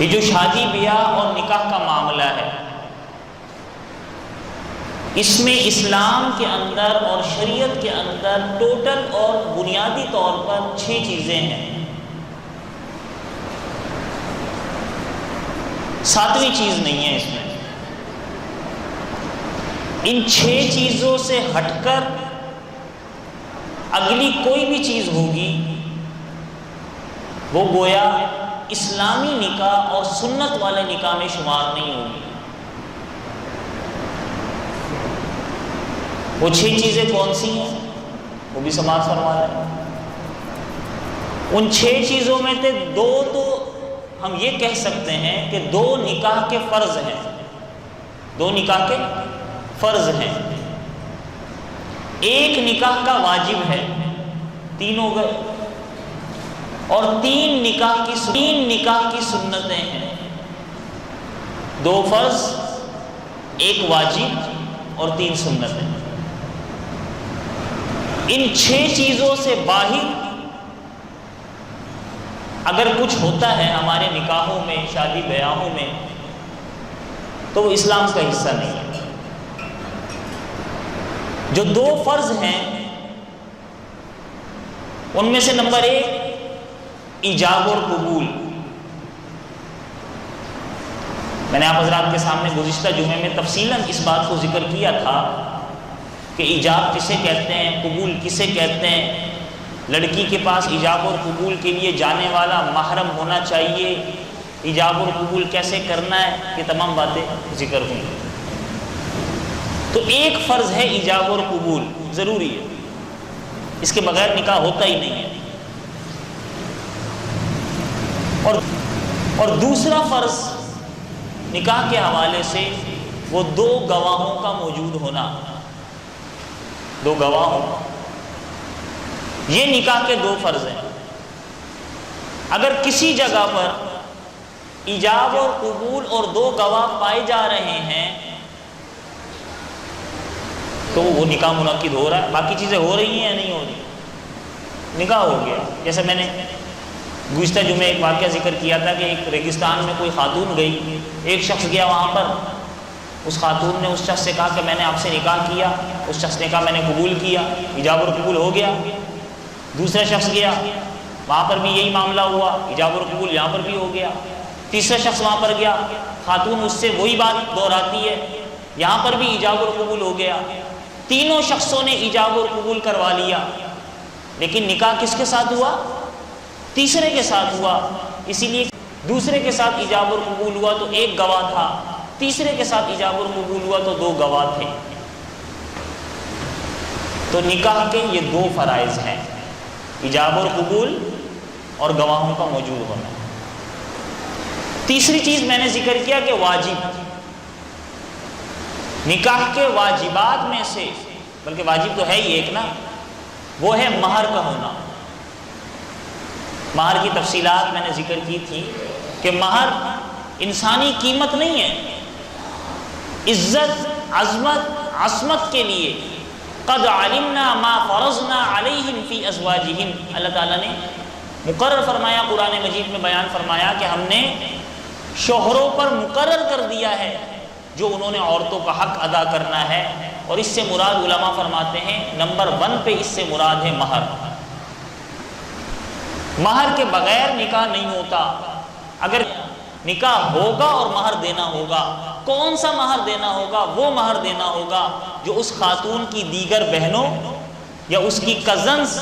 یہ جو شادی بیاہ اور نکاح کا معاملہ ہے، اس میں اسلام کے اندر اور شریعت کے اندر ٹوٹل اور بنیادی طور پر 6 چیزیں ہیں۔ 7ویں چیز نہیں ہے اس میں۔ ان 6 چیزوں سے ہٹ کر اگلی کوئی بھی چیز ہوگی وہ گویا اسلامی نکاح اور سنت والے نکاح میں شمار نہیں ہوگی۔ وہ 6 چیزیں کون سی ہیں وہ بھی سماعت فرما رہے ہیں۔ ان 6 چیزوں میں سے 2 تو ہم یہ کہہ سکتے ہیں کہ 2 نکاح کے فرض ہیں، 2 نکاح کے فرض ہیں، ایک نکاح کا واجب ہے، 3 ہو گئے، اور 3 نکاح کی سنتیں ہیں، 2 فرض، 1 واجب اور 3 سنتیں۔ ان 6 چیزوں سے باہر اگر کچھ ہوتا ہے ہمارے نکاحوں میں، شادی بیاہوں میں، تو وہ اسلام کا حصہ نہیں ہے۔ جو 2 فرض ہیں ان میں سے نمبر 1 ایجاب اور قبول۔ میں نے آپ حضرات کے سامنے گزشتہ جمعے میں تفصیلاً اس بات کو ذکر کیا تھا کہ ایجاب کسے کہتے ہیں، قبول کسے کہتے ہیں، لڑکی کے پاس ایجاب اور قبول کے لیے جانے والا محرم ہونا چاہیے، ایجاب اور قبول کیسے کرنا ہے، یہ تمام باتیں ذکر ہوئی۔ تو ایک فرض ہے ایجاب اور قبول، ضروری ہے، اس کے بغیر نکاح ہوتا ہی نہیں ہے۔ اور دوسرا فرض نکاح کے حوالے سے وہ 2 گواہوں کا موجود ہونا، 2 گواہوں، یہ نکاح کے 2 فرض ہیں۔ اگر کسی جگہ پر ایجاب اور قبول اور 2 گواہ پائے جا رہے ہیں تو وہ نکاح منعقد ہو رہا ہے، باقی چیزیں ہو رہی ہیں یا نہیں ہو رہی، نکاح ہو گیا۔ جیسے میں نے گزشتہ جمعے ایک واقعہ ذکر کیا تھا کہ ایک ریگستان میں کوئی خاتون گئی، ایک شخص گیا وہاں پر، اس خاتون نے اس شخص سے کہا کہ میں نے آپ سے نکاح کیا، اس شخص نے کہا میں نے قبول کیا، ایجاب اور قبول ہو گیا۔ دوسرا شخص گیا، وہاں پر بھی یہی معاملہ ہوا، ایجاب اور قبول یہاں پر بھی ہو گیا۔ تیسرا شخص وہاں پر گیا، خاتون اس سے وہی بات دہراتی ہے، یہاں پر بھی ایجاب اور قبول ہو گیا۔ تینوں شخصوں نے ایجاب اور قبول کروا لیا، لیکن نکاح کس کے ساتھ ہوا؟ تیسرے کے ساتھ ہوا۔ اسی لیے دوسرے کے ساتھ ایجاب اور قبول ہوا تو 1 گواہ تھا، تیسرے کے ساتھ ایجاب اور قبول ہوا تو 2 گواہ تھے۔ تو نکاح کے یہ 2 فرائض ہیں، ایجاب اور قبول اور گواہوں کا موجود ہونا۔ تیسری چیز میں نے ذکر کیا کہ واجب، نکاح کے واجبات میں سے، بلکہ واجب تو ہے ہی ایک نا، وہ ہے مہر کا ہونا۔ مہر کی تفصیلات میں نے ذکر کی تھی کہ مہر انسانی قیمت نہیں ہے، عزت، عظمت، عصمت کے لیے قد علمنا ما فرضنا علیہم فی ازواجہم، اللہ تعالیٰ نے مقرر فرمایا، قرآن مجید میں بیان فرمایا کہ ہم نے شوہروں پر مقرر کر دیا ہے جو انہوں نے عورتوں کا حق ادا کرنا ہے، اور اس سے مراد علماء فرماتے ہیں نمبر 1 پہ اس سے مراد ہے مہر۔ مہر کے بغیر نکاح نہیں ہوتا۔ اگر نکاح ہوگا اور مہر دینا ہوگا، کون سا مہر دینا ہوگا؟ وہ مہر دینا ہوگا جو اس خاتون کی دیگر بہنوں یا اس کی کزنز،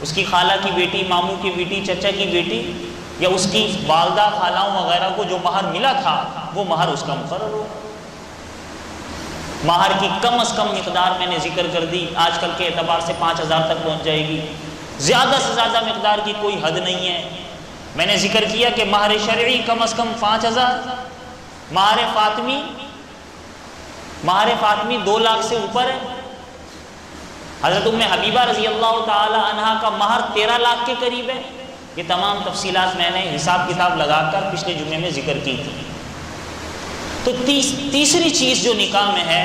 اس کی خالہ کی بیٹی، ماموں کی بیٹی، چچا کی بیٹی، یا اس کی والدہ، خالاؤں وغیرہ کو جو مہر ملا تھا وہ مہر اس کا مقرر ہو۔ مہر کی کم از کم مقدار میں نے ذکر کر دی، آج کل کے اعتبار سے 5000 تک پہنچ جائے گی، زیادہ سے زیادہ مقدار کی کوئی حد نہیں ہے۔ میں نے ذکر کیا کہ مہر شرعی کم از کم 5000، مہر فاطمی 2 لاکھ سے اوپر ہے۔ حضرت ام حبیبہ رضی اللہ تعالی عنہا کا مہر 13 لاکھ کے قریب ہے۔ یہ تمام تفصیلات میں نے حساب کتاب لگا کر پچھلے جمعے میں ذکر کی تھی۔ تو تیسری چیز جو نکاح میں ہے،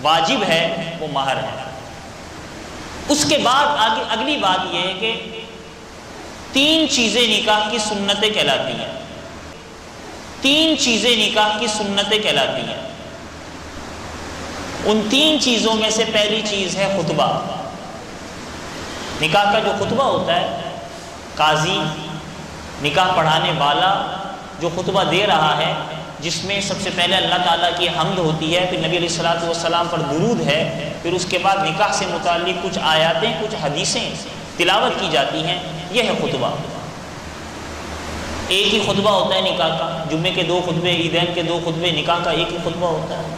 واجب ہے، وہ مہر ہے۔ اس کے بعد اگلی بات یہ ہے کہ 3 چیزیں نکاح کی سنتیں کہلاتی ہیں۔ 3 چیزیں نکاح کی سنتیں کہلاتی ہیں۔ ان 3 چیزوں میں سے پہلی چیز ہے خطبہ۔ نکاح کا جو خطبہ ہوتا ہے، قاضی، نکاح پڑھانے والا جو خطبہ دے رہا ہے، جس میں سب سے پہلے اللہ تعالیٰ کی حمد ہوتی ہے، پھر نبی علیہ الصلوۃ والسلام پر درود ہے، پھر اس کے بعد نکاح سے متعلق کچھ آیاتیں، کچھ حدیثیں تلاوت کی جاتی ہیں، یہ ہے خطبہ۔ ایک ہی خطبہ ہوتا ہے نکاح کا، جمعے کے 2 خطبے، عیدین کے 2 خطبے، نکاح کا ایک ہی خطبہ ہوتا ہے۔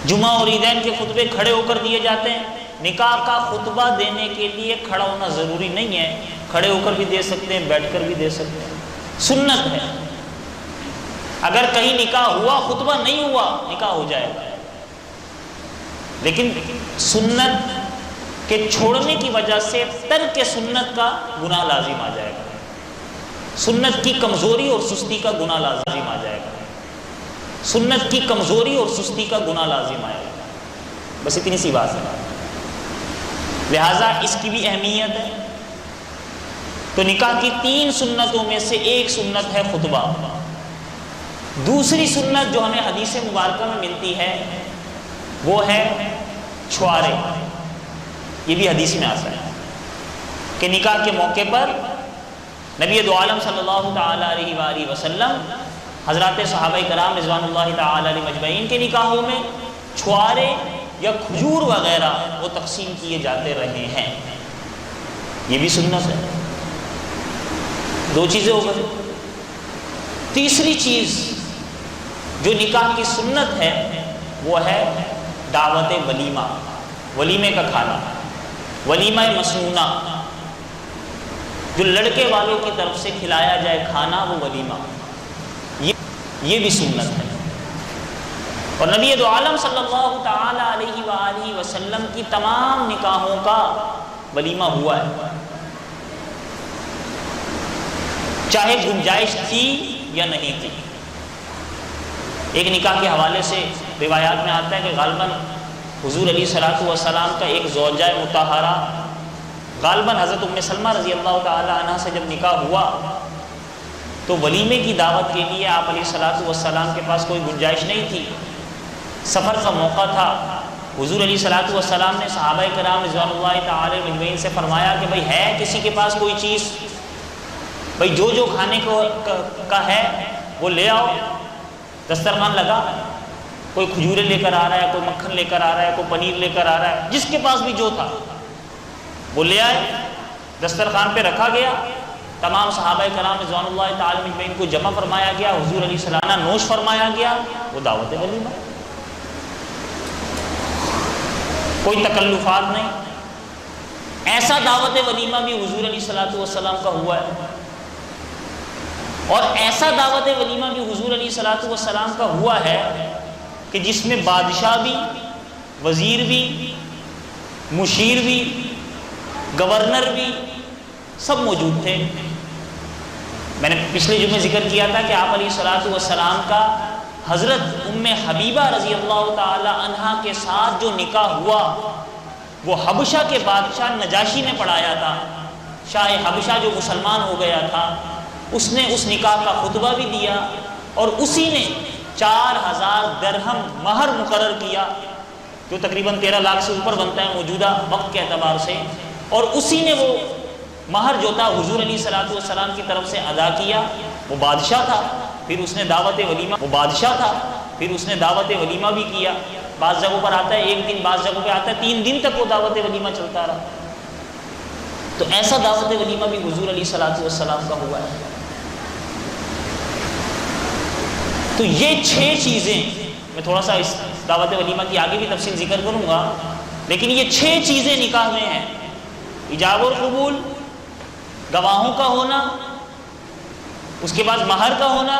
جمعہ اور عیدین کے خطبے کھڑے ہو کر دیے جاتے ہیں، نکاح کا خطبہ دینے کے لیے کھڑا ہونا ضروری نہیں ہے، کھڑے ہو کر بھی دے سکتے ہیں، بیٹھ کر بھی دے سکتے ہیں، سنت ہے۔ اگر کہیں نکاح ہوا خطبہ نہیں ہوا، نکاح ہو جائے گا، لیکن سنت کے چھوڑنے کی وجہ سے ترک سنت کا گناہ لازم آ جائے گا، سنت کی کمزوری اور سستی کا گناہ لازم آ جائے گا، سنت کی کمزوری اور سستی کا گناہ لازم آئے گا، بس اتنی سی بات ہے۔ لہٰذا اس کی بھی اہمیت ہے۔ تو نکاح کی 3 سنتوں میں سے ایک سنت ہے خطبہ۔ دوسری سنت جو ہمیں حدیث مبارکہ میں ملتی ہے وہ ہے چھوارے۔ یہ بھی حدیث میں آتا ہے کہ نکاح کے موقع پر نبی دو عالم صلی اللہ تعالی علیہ وآلہ وسلم، حضرات صحابہ کرام رضوان اللہ تعالی علیہ مجمعین کے نکاحوں میں چھوارے یا کھجور وغیرہ وہ تقسیم کیے جاتے رہے ہیں، یہ بھی سنت ہے۔ 2 چیزیں ہو گئی۔ تیسری چیز جو نکاح کی سنت ہے وہ ہے دعوت ولیمہ، ولیمے کا کھانا، ولیمہ مسنونہ، جو لڑکے والوں کی طرف سے کھلایا جائے کھانا، وہ ولیمہ، یہ بھی سنت ہے۔ اور نبی دو عالم صلی اللہ تعالی علیہ وآلہ وسلم کی تمام نکاحوں کا ولیمہ ہوا ہے، چاہے گنجائش تھی یا نہیں تھی۔ ایک نکاح کے حوالے سے روایات میں آتا ہے کہ غالباً حضور علیہ الصلوۃ والسلام کا ایک زوجہ مطہرہ، غالباً حضرت ام سلمہ رضی اللہ تعالی عنہ سے جب نکاح ہوا تو ولیمے کی دعوت کے لیے آپ علیہ الصلوۃ والسلام کے پاس کوئی گنجائش نہیں تھی، سفر کا موقع تھا۔ حضور علیہ الصلوۃ والسلام نے صحابہ کرام رضوان اللہ تعالی مجمعین سے فرمایا کہ بھائی ہے کسی کے پاس کوئی چیز، بھائی جو کھانے کا ہے وہ لے آؤ، دسترخوان لگا، کوئی کھجوریں لے کر آ رہا ہے، کوئی مکھن لے کر آ رہا ہے، کوئی پنیر لے کر آ رہا ہے، جس کے پاس بھی جو تھا وہ لے آئے، دسترخوان پہ رکھا گیا، تمام صحابہ کرام رضوان اللہ تعالی مجمعین کو جمع فرمایا گیا، حضور علیہ السلام نوش فرمایا گیا، وہ دعوت ولیمہ، کوئی تکلفات نہیں۔ ایسا دعوت ولیمہ بھی حضور علیہ الصلوۃ والسلام کا ہوا ہے، اور ایسا دعوت ولیمہ بھی حضور علیہ الصلوۃ والسلام کا ہوا ہے کہ جس میں بادشاہ بھی، وزیر بھی، مشیر بھی، گورنر بھی سب موجود تھے۔ میں نے پچھلے جمعے ذکر کیا تھا کہ آپ علیہ الصلوۃ والسلام کا حضرت ام حبیبہ رضی اللہ تعالی عنہا کے ساتھ جو نکاح ہوا وہ حبشہ کے بادشاہ نجاشی نے پڑھایا تھا، شاہ حبشہ جو مسلمان ہو گیا تھا، اس نے اس نکاح کا خطبہ بھی دیا، اور اسی نے 4000 درہم مہر مقرر کیا، جو تقریباً 13 لاکھ سے اوپر بنتا ہے موجودہ وقت کے اعتبار سے، اور اسی نے وہ مہر جو تھا حضور علیہ الصلوۃ والسلام کی طرف سے ادا کیا۔ وہ بادشاہ تھا، پھر اس نے دعوت ولیمہ، وہ بادشاہ تھا پھر اس نے دعوت ولیمہ بھی کیا۔ بعض جگہوں پر آتا ہے 1 دن، بعض جگہوں پہ آتا ہے 3 دن تک وہ دعوت ولیمہ چلتا رہا۔ تو ایسا دعوت ولیمہ بھی حضور علیہ الصلوۃ والسلام کا ہوا ہے۔ تو یہ 6 چیزیں، میں تھوڑا سا اس دعوت ولیمہ کی آگے بھی تفصیل ذکر کروں گا، لیکن یہ 6 چیزیں نکاح میں ہیں: ایجاب اور قبول، گواہوں کا ہونا، اس کے بعد مہر کا ہونا،